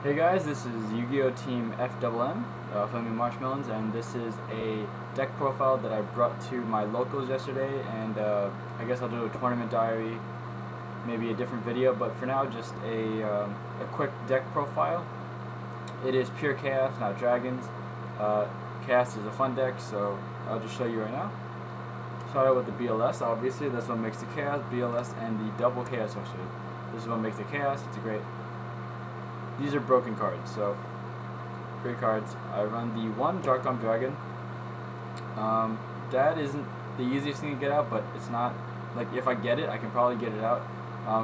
Hey guys, this is Yu-Gi-Oh! Team FMM, Flaming Marshmallows, and this is a deck profile that I brought to my locals yesterday, and I guess I'll do a tournament diary, maybe a different video, but for now just a quick deck profile. It is pure Chaos, not Dragons. Chaos is a fun deck, so I'll just show you right now. Start out with the BLS, obviously, this one makes the Chaos, BLS, and the double Chaos Sorcerer. This is what makes the Chaos, it's a great. These are broken cards, so great cards. I run the one Dark Arm Dragon. That isn't the easiest thing to get out, but it's not like if I get it, I can probably get it out.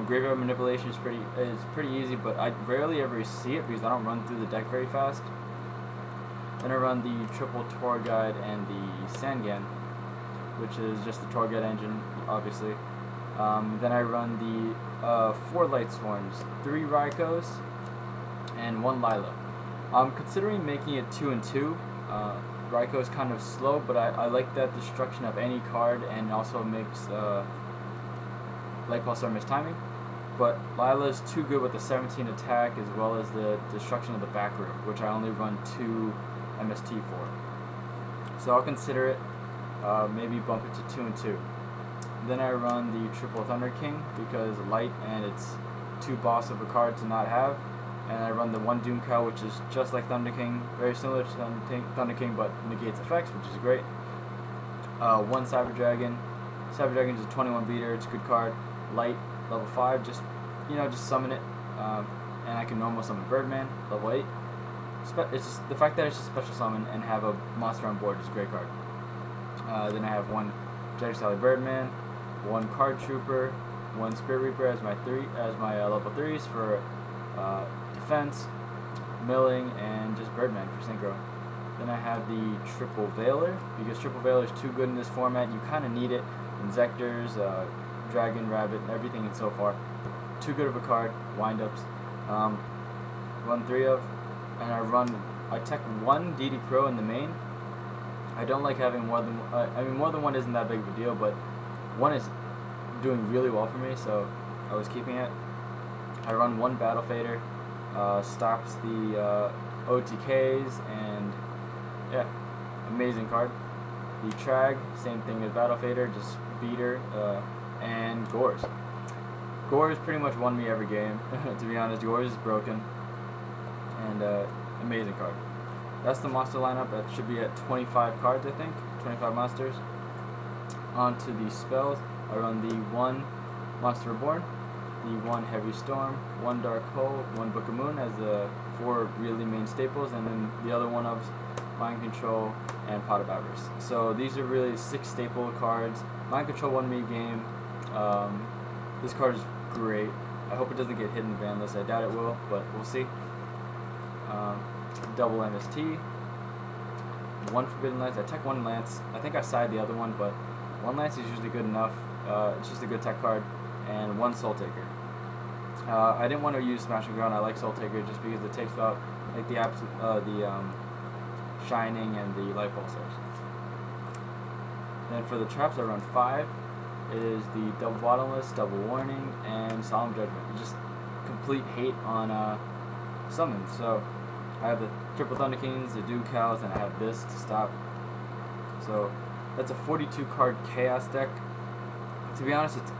Graveyard manipulation is pretty easy, but I rarely ever see it because I don't run through the deck very fast. Then I run the triple Tour Guide and the Sangan, which is just the Tour Guide engine, obviously. Then I run the 4 Lightsworns, 3 Rykos, and 1 Lyla. I'm considering making it 2 and 2. Ryko is kind of slow, but I like that destruction of any card, and also makes Light Pulsar miss timing. But Lyla is too good with the 17 attack as well as the destruction of the back row, which I only run 2 MST for. So I'll consider it, maybe bump it to 2 and 2. Then I run the triple Thunder King because light and it's too boss of a card to not have. And I run the 1 Doomcaliber, which is just like Thunder King, very similar to Thunder King, but negates effects, which is great. 1 Cyber Dragon. Cyber Dragon is a 21 beater, it's a good card. Light, level 5, just summon it. And I can normal summon Birdman, level 8. It's just the fact that it's a special summon and have a monster on board is a great card. Then I have 1 Genex Birdman, 1 Card Trooper, 1 Spirit Reaper as my level 3s for defense, milling, and just Birdman for synchro. Then I have the triple Veiler, because triple Veiler is too good in this format. You kind of need it. Inzectors, Dragon, Rabbit, everything in so far. Too good of a card. Windups. Run 3 of, and I tech 1 DD Crow in the main. I don't like having more than more than 1 isn't that big of a deal, but 1 is doing really well for me, so I was keeping it. I run 1 Battle Fader, stops the OTKs, and yeah, amazing card. The Trag, same thing as Battle Fader, just beater, and Gorz. Gorz pretty much won me every game, to be honest. Gorz is broken, and amazing card. That's the monster lineup. That should be at 25 cards, I think, 25 monsters. On to the spells. I run the 1 Monster Reborn, the 1 Heavy Storm, 1 Dark Hole, 1 Book of Moon as the 4 really main staples, and then the other one of Mind Control and Pot of Avarice. So these are really 6 staple cards. Mind Control won me a game. This card is great. I hope it doesn't get hit in the ban list. I doubt it will, but we'll see. Double MST. 1 Forbidden Lance. I tech 1 Lance. I think I side the other one, but 1 Lance is usually good enough. It's just a good tech card. And 1 Soul Taker. I didn't want to use Smash and Ground. I like Soul Taker just because it takes out like the Shining and the Light Pulsars. Then for the traps, I run 5. It is the double Bottomless, double Warning, and Solemn Judgment. Just complete hate on summons. So I have the triple Thunder Kings, the Doomcaliber, and I have this to stop. So that's a 42 card Chaos deck. To be honest, it's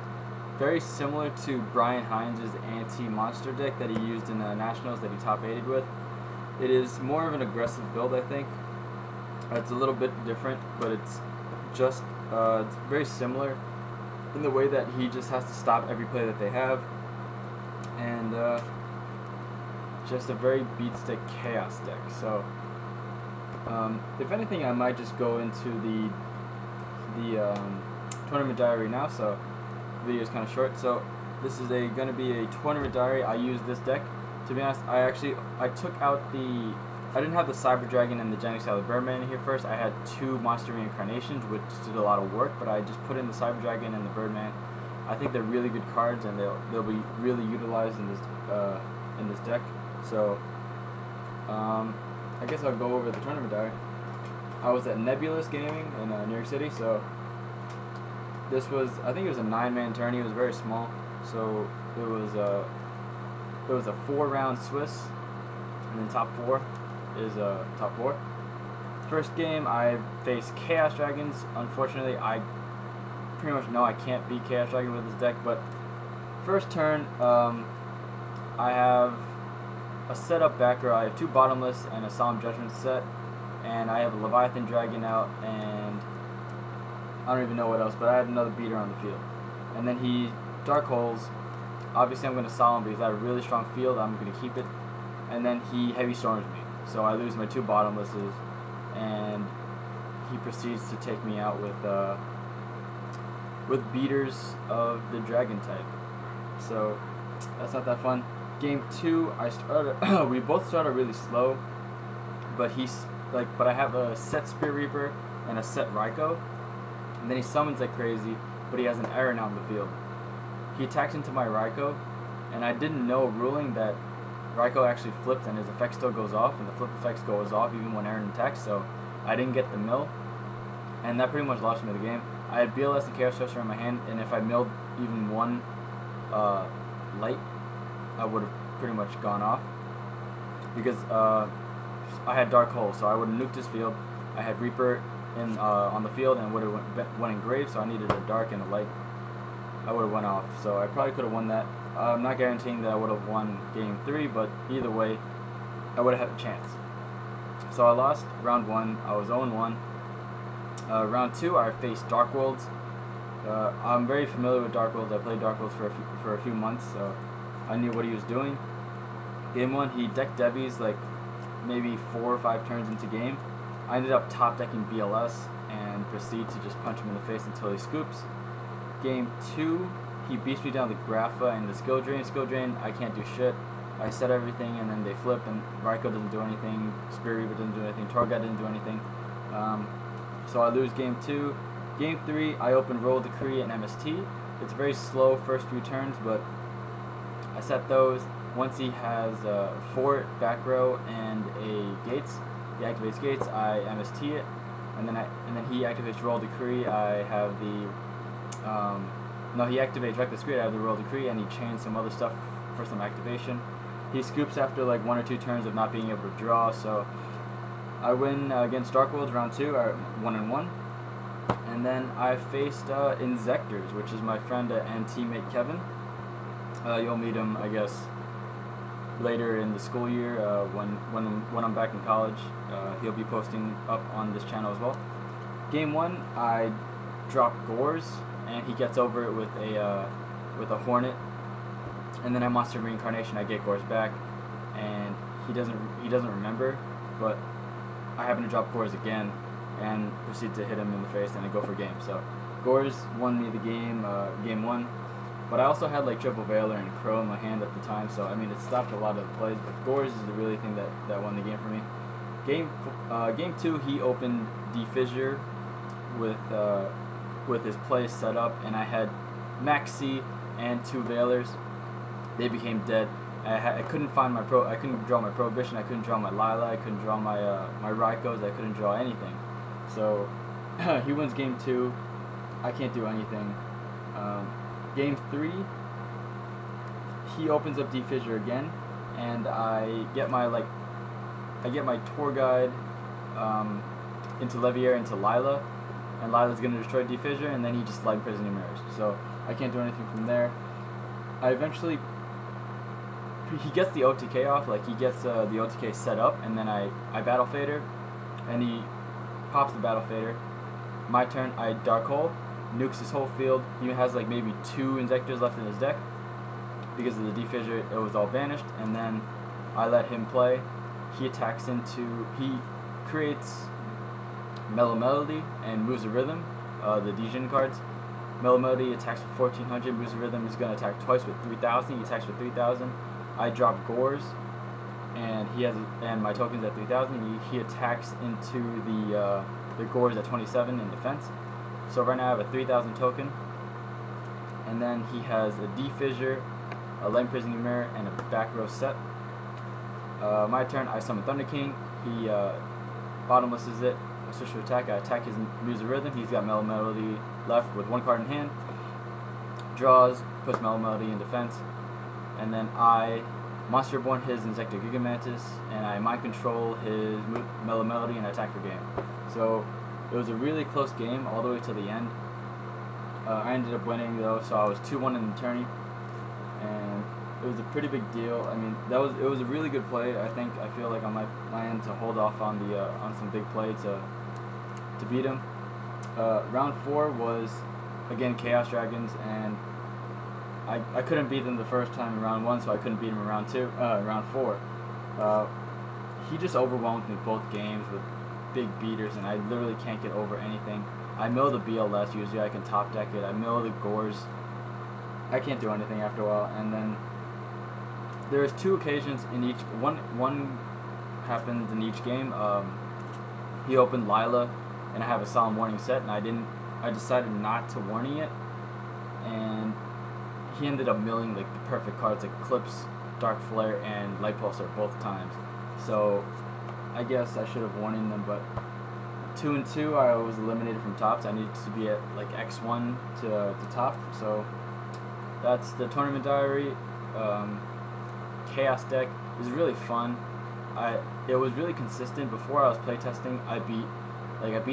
very similar to Brian Hines' anti-monster deck that he used in the Nationals that he top 8'd with. It is more of an aggressive build, I think. It's a little bit different, but it's just it's very similar in the way that he just has to stop every play that they have. And just a very beat stick Chaos deck. So if anything, I might just go into the tournament diary now. So video is kind of short, so this is going to be a tournament diary. I use this deck. To be honest, I took out I didn't have the Cyber Dragon and the Genex Birdman in here first. I had 2 Monster Reincarnations, which did a lot of work, but I just put in the Cyber Dragon and the Birdman. I think they're really good cards, and they'll be really utilized in this deck. So I guess I'll go over the tournament diary. I was at Nebulous Gaming in New York City, so this was, I think it was a 9-man tourney. It was very small, so it was a 4-round Swiss, And then top 4 is top 4. First game, I faced Chaos Dragons. Unfortunately, I pretty much know I can't beat Chaos Dragon with this deck, but first turn, I have a setup back row. I have 2 Bottomless and a Solemn Judgment set, and I have a Leviathan Dragon out, and I don't even know what else, but I had another beater on the field. And then he Dark Holes. Obviously, I'm going to Solemn because I have a really strong field. I'm going to keep it. And then he Heavy Storms me, so I lose my 2 Bottomlesses, and he proceeds to take me out with beaters of the Dragon type. So that's not that fun. Game 2, I started. We both started really slow, but but I have a set Spear Reaper and a set Ryko, and then he summons like crazy, but he has an error now on the field. He attacks into my Ryko, and I didn't know ruling that Ryko actually flips and his effect still goes off, and the flip effects goes off even when Aaron attacks, so I didn't get the mill, and that pretty much lost me the game. I had BLS and Chaos Sorcerer in my hand, and if I milled even one light, I would have pretty much gone off, because I had Dark Hole, so I would have nuked his field. I had Reaper in on the field and would have went in Grave, so I needed a Dark and a Light. I would have went off, so I probably could have won that. I'm not guaranteeing that I would have won game 3, but either way, I would have had a chance. So I lost round 1. I was 0-1. Round 2, I faced Dark Worlds. I'm very familiar with Dark Worlds. I played Dark Worlds for a few months, so I knew what he was doing. Game 1, he decked Debbie's like maybe 4 or 5 turns into game. I ended up top decking BLS and proceed to just punch him in the face until he scoops. Game 2, he beats me down the Grapha and the Skill Drain. Skill Drain, I can't do shit. I set everything and then they flip, and Ryko doesn't do anything, Spear Reaper doesn't do anything, Tragoedia didn't do anything. So I lose game 2. Game 3, I open Roll Decree and MST. It's very slow first few turns, but I set those. Once he has 4 back row and a Gates, he activates Gates, I MST it, and then he activates Roll Decree. I have the no, he activates Reckless Greed. I have the Roll Decree, and he chains some other stuff for some activation. He scoops after like 1 or 2 turns of not being able to draw, so I win against Dark Worlds round 2, 1-1. And then I faced Inzectors, which is my friend and teammate Kevin. You'll meet him, I guess, later in the school year when I'm back in college. He'll be posting up on this channel as well. Game 1, I drop Gorz, and he gets over it with a Hornet, and then I monster Reincarnation. I get Gorz back, and he doesn't remember, but I happen to drop Gorz again and proceed to hit him in the face, and I go for game. So Gorz won me the game, game 1. But I also had like Triple Veiler and Crow in my hand at the time, so I mean it stopped a lot of the plays. But Gorz is the really thing that won the game for me. Game 2, he opened D-Fissure with his play set up, and I had Maxi and 2 Veilers. They became dead. I couldn't find my I couldn't draw my Prohibition. I couldn't draw my Lyla. I couldn't draw my my Rykos. I couldn't draw anything. So he wins game 2. I can't do anything. Game 3, he opens up D-Fissure again, and I get my tour guide into Levier into Lyla, and Lyla's gonna destroy D-Fissure, and then he just Light Imprisoning Mirrors. So I can't do anything from there. He gets the OTK off, like he gets the OTK set up, and then I Battle Fader, and he pops the Battle Fader. My turn, I Dark Hole, nukes his whole field. He has like maybe 2 Inzectors left in his deck. Because of the D-Fissure, it was all banished, and then I let him play. He attacks he creates Mellow Melody and moves a Rhythm, the Djinn cards. Mellow Melody attacks with 1400, moves a Rhythm is going to attack twice with 3000, he attacks with 3000. I drop Gorz, and my token's at 3000. He attacks into the Gorz at 27 in defense. So right now I have a 3000 token, and then he has a D-Fissure, a Light Imprisoning Mirror, and a back row set. My turn, I summon Thunder King. He bottomlesses it. I switch to attack. I attack his Music Rhythm. He's got Mellow Melody left with 1 card in hand. Draws, puts Mellow Melody in defense, and then I Monster Reborn his Insecto Gigamantis, and I Mind Control his Mellow Melody and attack for game. So it was a really close game all the way to the end. I ended up winning though, so I was 2-1 in the tourney, and it was a pretty big deal. I mean, it was a really good play. I feel like on my end to hold off on the on some big play to beat him. Round 4 was again Chaos Dragons, and I couldn't beat them the first time in round 1, so I couldn't beat him in round 4. He just overwhelmed me both games with big beaters, and I literally can't get over anything. I mill the BLS, usually I can top deck it. I mill the Gorz. I can't do anything after a while. And then there's 2 occasions in each. One happened in each game. He opened Lyla, and I have a Solemn Warning set, and I decided not to warning it, and he ended up milling like the perfect cards like Eclipse, Dark Flare, and Light Pulsar both times. So I guess I should have warned them, but 2-2 I was eliminated from tops. I needed to be at like X1 to top. So that's the tournament diary. Chaos deck is really fun. It was really consistent. Before I was playtesting, I beat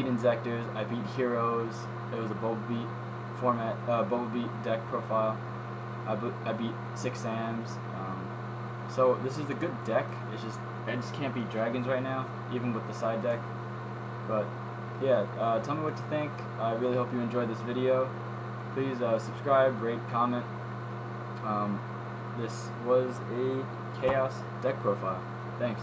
Insectors, I beat Heroes. It was a Boba Beat format, Boba Beat deck profile. I beat 6 Sams. So this is a good deck. I just can't beat dragons right now, even with the side deck. But yeah, tell me what you think. I really hope you enjoyed this video. Please subscribe, rate, comment. This was a Chaos deck profile. Thanks.